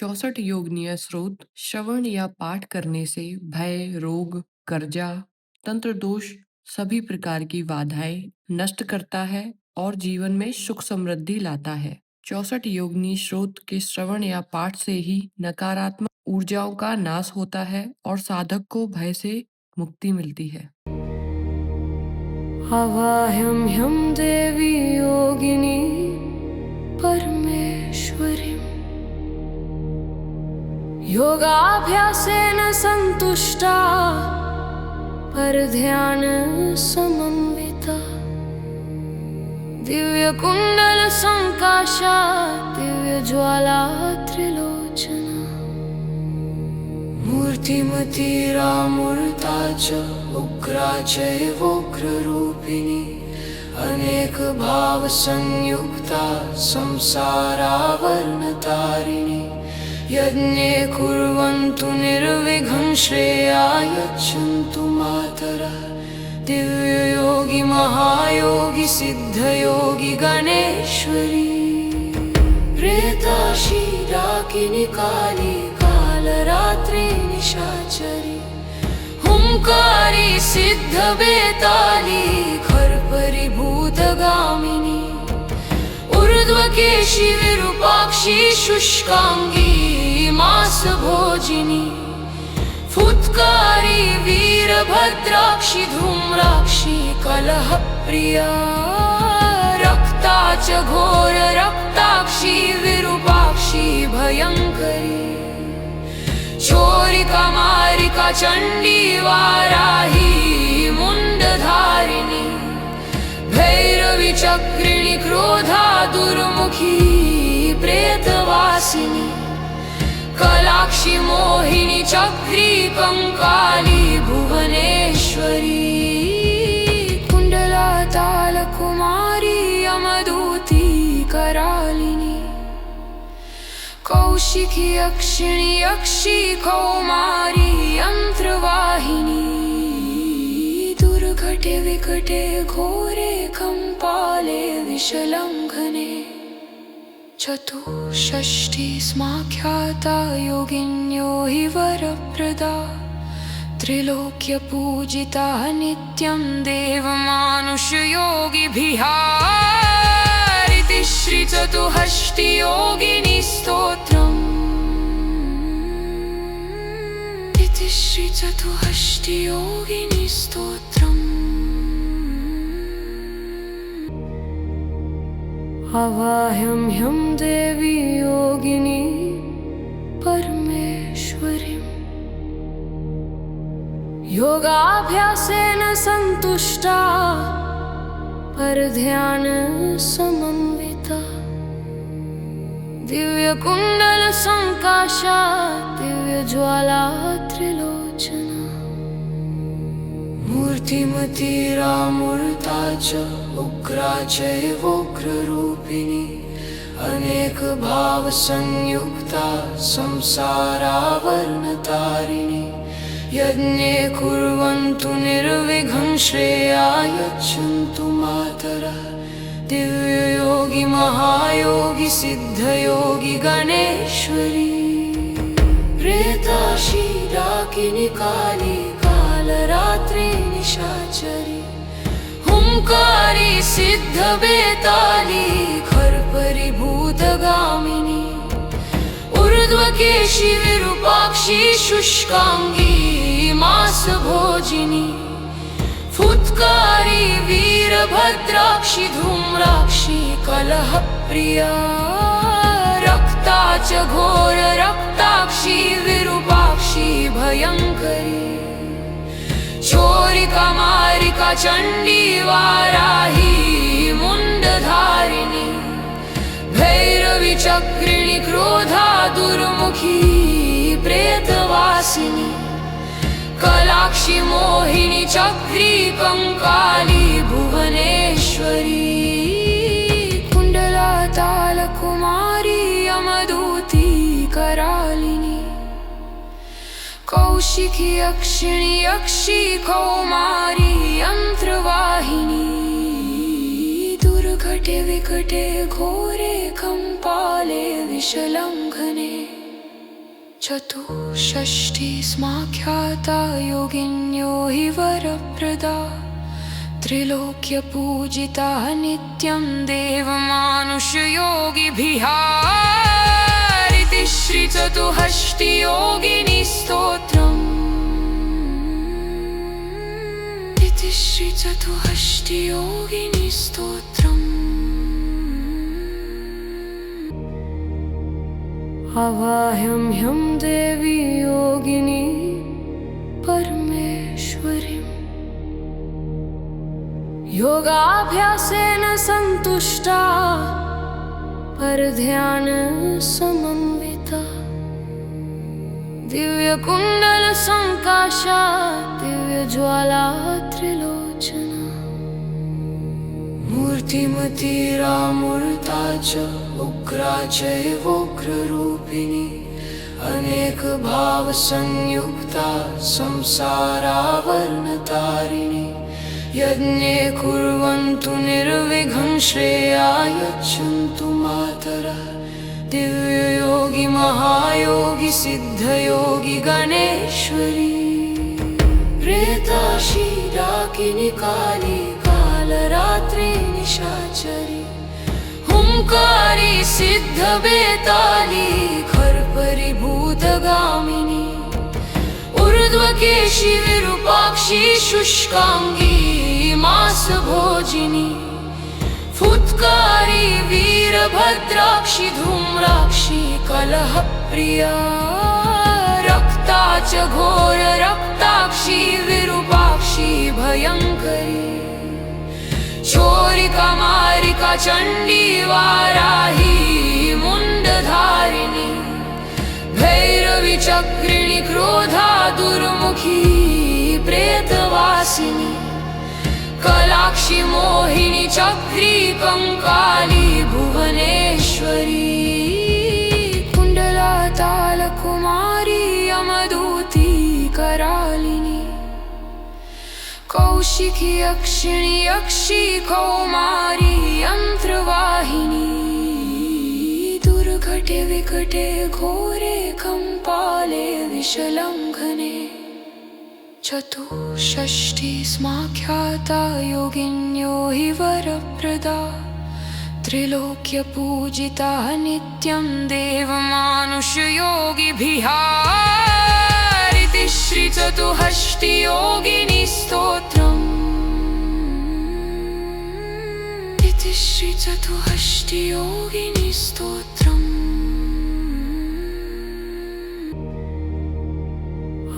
64 योगनीय स्रोत श्रवण या पाठ करने से भय, रोग, कर्जा, तंत्र दोष, सभी प्रकार की बाधाएं नष्ट करता है और जीवन में सुख समृद्धि लाता है। 64 योगनी स्रोत के श्रवण या पाठ से ही नकारात्मक ऊर्जाओं का नाश होता है और साधक को भय से मुक्ति मिलती है। आवाह्यं ह्यं देवी योगिनी परमेश्वरी योगाभ्यासेन सन्तुष्टा परध्यान समन्विता दिव्यकुण्डलसङ्काशा दिव्यज्वाला त्रिलोचना मूर्तिमती रामूर्ता च उग्रा चैवोग्ररूपिणी अनेक भाव संयुक्ता संसारावरणतारिणी यज्ञे कुर्वन्तु निर्विघ्नं श्रेयायच्छन्तु मातरः दिव्य योगी महायोगी सिद्धयोगी गणेश्वरी प्रेताशी डाकिनी काली कालरात्रि निशाचरी हुंकारी सिद्ध बेताली खरपरी भूतगामिनी ऊर्ध्वकेशी विरूपाक्षी शुष्कांगी मांसभोजिनी फुत्कारी वीरभद्राक्षी धूम्राक्षी कलहप्रिया रक्ता च घोर रक्ताक्षी विरूपाक्षी भयंकरी चोरिका मारिका चंडी वाराही मुंडधारिणी भैरवी चक्रिणी क्रोधा दुर्मुखी प्रेतवासिनी कलाक्षी मोहिनी चक्री कंकाली भुवनेश्वरी कुंडलाताल कुमारी यमदूती करालिनी कौशिकी यक्षिणी यक्षी कौमारी यंत्रवाहिनी दुर्घटे विकटे घोरे कंपाले विषलंघने चतुष्षष्टि स्माख्याता योगिन्यो हि वरप्रदा त्रिलोक्य पूजिता नित्यं देवमानुषयोगिभिः इति श्री चतुष्षष्टि योगिनी स्तोत्रम् इति श्री चतुष्षष्टि योगिनी स्तोत्रम् आवाह्यं ह्यं देवी योगिनी परमेश्वरी योगाभ्यासेन सन्तुष्टा परध्यान समन्विता दिव्यकुण्डलसङ्काशा दिव्यज्वाला त्रिलोचना मूर्तिमती रामूर्ता च उग्रा चैवोग्ररूपिणी अनेक भाव संयुक्ता संसारावरणतारिणी यज्ञे कुर्वन्तु निर्विघ्नं श्रेयायच्छन्तु मातरः दिव्य योगी महायोगी सिद्धयोगी गणेश्वरी प्रेताशी डाकिनी काली कालरात्रि निशाचरी हुंकारी सिद्ध बेताली खरपरी भूतगामिनी ऊर्ध्वकेशी विरूपाक्षी शुष्कांगी मांसभोजिनी फुत्कारी वीरभद्राक्षी धूम्राक्षी कलहप्रिया रक्ता च घोर रक्ताक्षी विरूपाक्षी भयंकरी चोरिका मारिका चंडी वाराही मुंडधारिणी भैरवी चक्रिणी क्रोधा दुर्मुखी प्रेतवासिनी कलाक्षी मोहिनी चक्री कंकाली भुवनेश्वरी कुंडलाताल कुमारी यमदूती करालिनी कौशिकी यक्षिणी यक्षी कौमारी यंत्रवाहिनी दुर्घटे विकटे घोरे कंपाले विषलंघने चतुष्षष्टिस्माख्याता योगिन्यो हि वरप्रदा त्रिलोक्यपूजिता नित्यं देवमानुषयोगिभिः इति श्रीचतुष्षष्टियोगिनी स्तोत्रम् इति श्रीचतुष्षष्टियोगिनी स्तोत्रम् आवाह्यं ह्यं देवी योगिनी परमेश्वरीं योगाभ्यासेन सन्तुष्टा परध्यान समन्विता दिव्यकुण्डलसङ्काशा दिव्यज्वाला त्रिलोचना मूर्तिमतीरामूर्ता च उग्रा चैवोग्ररूपिणी अनेकभावसंयुक्ता संसारावर्णतारिणी यज्ञे कुर्वन्तु निर्विघ्नं श्रेयाय यच्छन्तु मातरः दिव्ययोगी महायोगी सिद्धयोगी गणेश्वरी प्रेताशी डाकिनी काली कालरात्रि निशाचरी हुंकारी सिद्धबेताली खरपरिभूतगामिनी ऊर्ध्वकेशी विरूपाक्षी शुष्कांगी मासभोजिनी फुत्कारी वीरभद्राक्षी धूम्राक्षी कलहप्रिया रक्ता च घोर रक्ताक्षी विरूपाक्षी भयंकरी चोरिका मारिका चंडी वाराही मुंडधारिणी भैरवी चक्रिणी क्रोधा दुर्मुखी प्रेतवासिनी कलाक्षी मोहिनी चक्री कंकाली भुवनेश्वरी कुंडला तालकुमारी यमदूती करालिनी कौशिकी यक्षिणी यक्षी कौमारी यंत्रवाहिनी दुर्घटे विकटे घोरे कंपाले विषलंघने चतुष्षष्टिस्माख्याता योगिन्यो हि वरप्रदा त्रिलोक्यपूजिता नित्यं देवमानुषयोगिभिः इति श्रीचतुष्षष्टियोगिनी स्तोत्रम् इति श्रीचतुष्षष्टियोगिनी स्तोत्रम्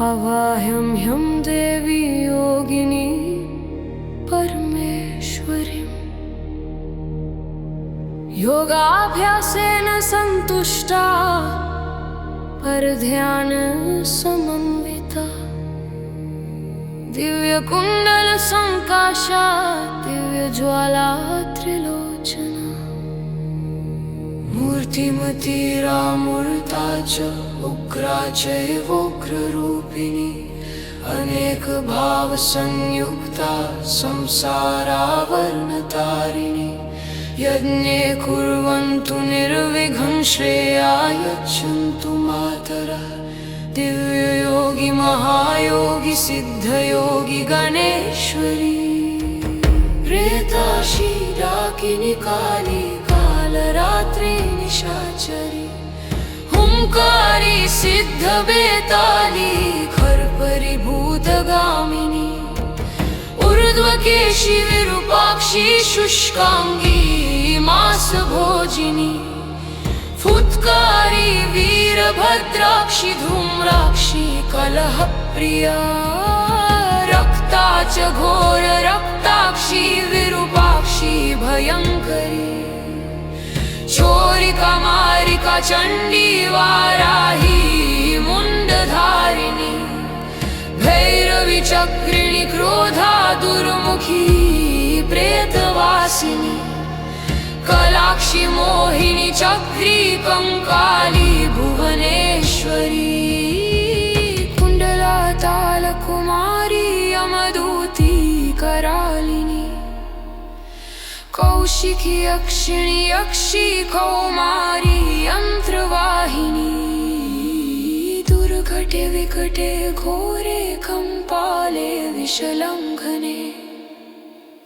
आवाह्यं ह्यं देवी योगिनी परमेश्वरीं योगाभ्यासेन सन्तुष्टा परध्यान समन्विता दिव्यकुण्डलसङ्काशा दिव्यज्वाला त्रिलोचना मूर्तिमतीरामूर्ता च उग्रा चैवोग्ररूपिणी अनेकभावसंयुक्ता संसारावर्णतारिणी यज्ञे कुर्वन्तु निर्विघ्नं श्रेयाय यच्छन्तु मातरः दिव्ययोगी महायोगी सिद्धयोगी गणेश्वरी प्रेताशी डाकिनी काली कालरात्रि निशाचरी हुंकारी सिद्धबेताली खरपरिभूतगामिनी ऊर्ध्वकेशी विरूपाक्षी शुष्कांगी मासभोजिनी फुत्कारी वीरभद्राक्षी धूम्राक्षी कलहप्रिया रक्ता च घोर रक्ताक्षी विरूपाक्षी भयंकरी चोरिका मारिका चंडी वाराही मुंडधारिणी भैरवी चक्रिणी क्रोधा दुर्मुखी प्रेतवासिनी कलाक्षी मोहिनी चक्री कंकाली भुवनेश्वरी कुंडला तालकुमारी यमदूती करालिनी कौशिकी यक्षिणी यक्षी कौमारी यंत्रवाहिनी कटे विकटे घोरे खम्पाले विषलङ्घने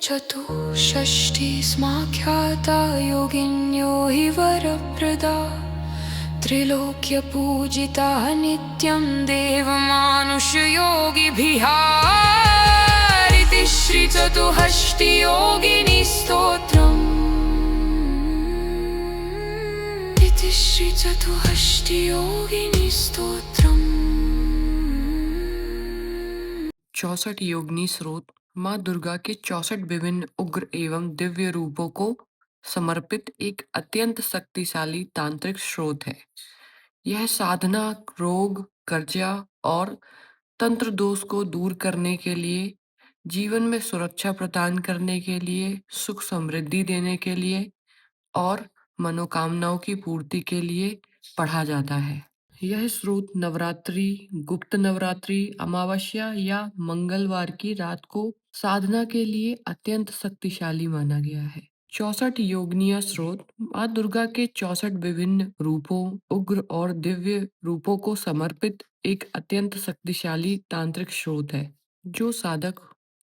चतुष्षष्टि स्माख्याता योगिन्यो हि वरप्रदा त्रिलोक्यपूजिता नित्यं देवमानुषयोगिभिः इति श्रीचतुष्षष्टियोगिनी स्तोत्रम् इति श्रीचतुष्षष्टियोगिनी स्तोत्रम् 64 योगिनी स्रोत माँ दुर्गा के 64 विभिन्न उग्र एवं दिव्य रूपों को समर्पित एक अत्यंत शक्तिशाली तांत्रिक स्रोत है। यह साधना, रोग, कर्जा और तंत्र दोष को दूर करने के लिए, जीवन में सुरक्षा प्रदान करने के लिए, सुख समृद्धि देने के लिए और मनोकामनाओं की पूर्ति के लिए पढ़ा जाता है। यह स्रोत नवरात्रि, गुप्त नवरात्रि, अमावस्या या मंगलवार की रात को साधना के लिए अत्यंत शक्तिशाली माना गया है। 64 योगनीय स्रोत माँ दुर्गा के 64 विभिन्न रूपों, उग्र और दिव्य रूपों को समर्पित एक अत्यंत शक्तिशाली तांत्रिक स्रोत है। जो साधक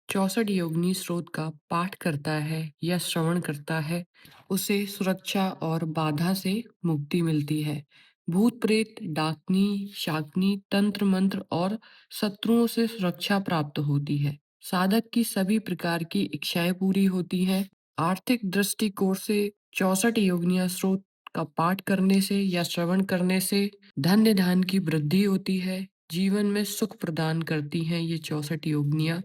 64 योगिनी स्रोत का पाठ करता है या श्रवण करता है, उसे सुरक्षा और बाधा से मुक्ति मिलती है। भूत प्रेत, डाकनी, शाकनी, तंत्र मंत्र और शत्रुओं से सुरक्षा प्राप्त होती है। साधक की सभी प्रकार की इच्छाएं पूरी होती हैं। आर्थिक दृष्टिकोण से 64 योगिनी स्रोत का पाठ करने से या श्रवण करने से धन्य धान की वृद्धि होती है। जीवन में सुख प्रदान करती हैं ये 64 योगिनियाँ।